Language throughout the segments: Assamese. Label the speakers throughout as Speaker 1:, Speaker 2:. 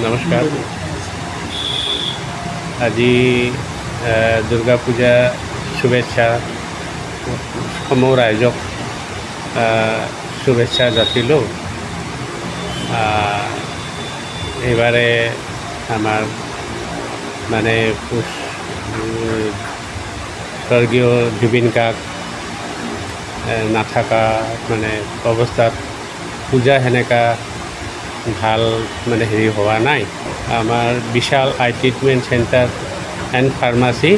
Speaker 1: নমস্কাৰ। আজি দুৰ্গা পূজা শুভেচ্ছা সমূহ ৰাইজক শুভেচ্ছা যাচিলোঁ। এইবাৰে আমাৰ মানে স্বৰ্গীয় জুবিন গাৰ্গ নাথাকা মানে অৱস্থাত পূজা সেনেকা ভাল মানে হেৰি হোৱা নাই। আমাৰ Bishal eye treatment center and pharmacy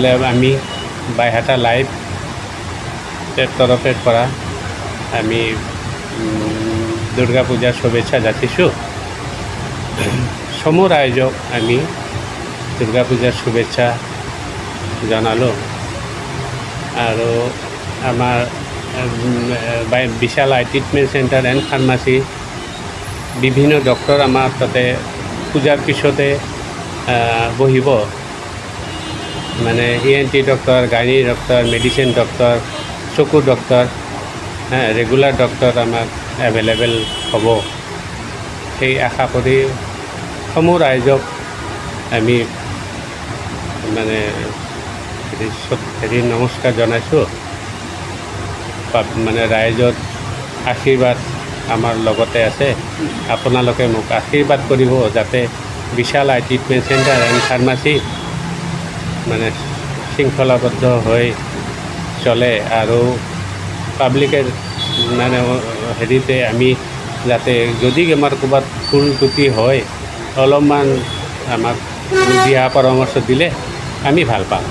Speaker 1: লেব আমি বাইহাটা লাইভ তৰফৰ পৰা আমি দুৰ্গা পূজাৰ শুভেচ্ছা যাচিছোঁ। সমূহ ৰাইজক আমি দুৰ্গা পূজাৰ শুভেচ্ছা জনালোঁ। আৰু আমাৰ Bishal eye treatment center and pharmacy বিভিন্ন ডক্টৰ আমাৰ তাতে পূজাৰ পিছতে বহিব, মানে ENT doctor, gynae doctor, medicine doctor, চকুৰ ডক্টৰ, ৰেগুলাৰ ডক্টৰ আমাৰ এভেইলেবল হ'ব। সেই আশা কৰি সমূহ ৰাইজক আমি মানে নমস্কাৰ জনাইছোঁ। মানে ৰাইজৰ আশীৰ্বাদ আমাৰ লগতে আছে। আপোনালোকে মোক আশীৰ্বাদ কৰিব যাতে বিশাল eye treatment center and pharmacy মানে শৃংখলাবদ্ধ হৈ চলে আৰু পাব্লিকে মানে হেৰিতে আমি যাতে যদি আমাৰ ক'ৰবাত ভুল ত্ৰুটি হয় অলপমান আমাক দিহা পৰামৰ্শ দিলে আমি ভাল পাম।